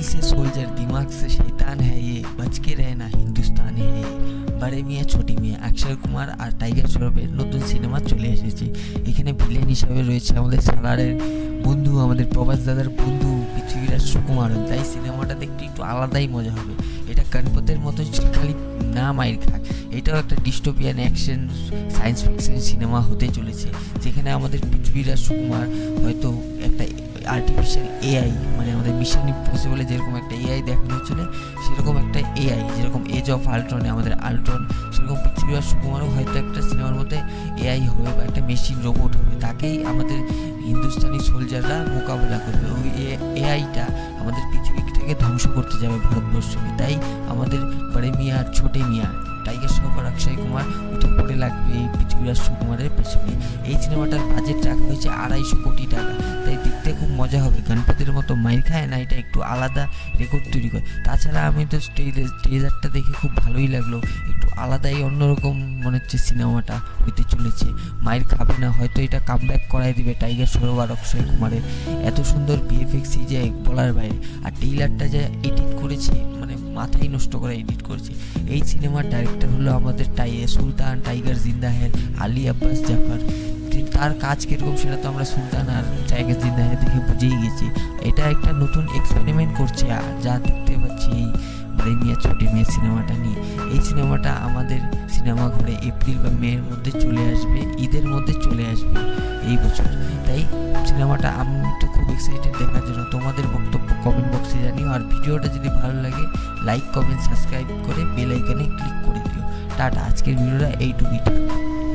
से सोल्जर दिमाग से शैतान है ये बच के रहना हिंदुस्तान है ये। বড় মিয়া ছোটি মিয়া অক্ষয় কুমার আর টাইগার শ্রফের নতুন সিনেমা চলে এসেছে। এখানে ভিলেন হিসাবে রয়েছে আমাদের সালারের বন্ধু, আমাদের প্রভাস দাদার বন্ধু পৃথ্বীরাজ সুকুমারন। তাই সিনেমাটা দেখতে একটু আলাদাই মজা হবে। এটা গণপতের মতো খালি না মাইর খাক, এটাও একটা dystopian action science fiction cinema হতে চলেছে, যেখানে আমাদের পৃথ্বীরাজ সুকুমার হয়তো একটা আর্টিফিশিয়াল এআই, মানে আমাদের মিশন ইম্পসিবলে যেরকম একটা এআই দেখানো হচ্ছিল সেরকম একটা এআই, যেরকম এজ অফ আল্ট্রনে আমাদের আল্ট্রন, সেরকম পৃথ্বীরাজ সুকুমারও হয়তো একটা সিনেমার মধ্যে এআই হবে বা একটা মেশিন রোবট হবে, তাকেই আমাদের হিন্দুস্তানি সোলজাররা মোকাবেলা করবে। ওই এআইটা আমাদের পৃথিবীটাকে ধ্বংস করতে যাবে ভারতবর্ষকে। তাই আমাদের বড় মিয়া আর ছোটে মিয়া টাইগার শ্রফ আর অক্ষয় কুমার উঠে পড়ে লাগবে এই পৃথ্বীরাজ সুকুমারের পেছনে। এই সিনেমাটার বাজেট রাখা হয়েছে 250 কোটি টাকা। তাই দেখতে খুব মজা হবে। গণপতির মতো মাইর খায় না, এটা একটু আলাদা রেকর্ড তৈরি করে। তাছাড়া আমি তো ট্রেজারটা দেখে খুব ভালোই লাগলো, একটু আলাদাই অন্যরকম মনে হচ্ছে সিনেমাটা হইতে চলেছে। মাইর খাবে না, হয়তো এটা কামব্যাক করাই দিবে টাইগার শ্রফ আর অক্ষয় কুমারের। এত সুন্দর ভিএফএক্স যে বলার বাইরে। আর ট্রেইলারটা যে এডিট করেছে, মানে মাথায় নষ্ট করে এডিট করেছে। এই সিনেমার ডাইরেক্টর হলো আমাদের সুলতান টাইগার জিন্দা হ্যাঁ আলী আব্বাস জাফর। তার কাজ কীরকম সেটা তো আমরা সুলতান আর টাইগার জিন্দা হ্যাঁ দেখে বুঝেই গেছি। এটা একটা নতুন এক্সপেরিমেন্ট করছে, যা দেখতে পাচ্ছি এই বড় মিয়া ছোটে মিয়া সিনেমাটা নিয়ে। এই সিনেমাটা আমাদের সিনেমা ঘরে এপ্রিল বা মের মধ্যে চলে আসবে, ঈদের মধ্যে চলে আসবে এই বছর। তাই সিনেমাটা আমি তো খুব এক্সাইটেড দেখার জন্য। তোমাদের বক্তব্য কমেন্ট বক্সে জানিও। আর ভিডিওটা যদি ভালো লাগে লাইক কমেন্ট সাবস্ক্রাইব করে বেল আইকনে ক্লিক করে দিও। টাটা, আজকের ভিডিওটা এইটুকুই।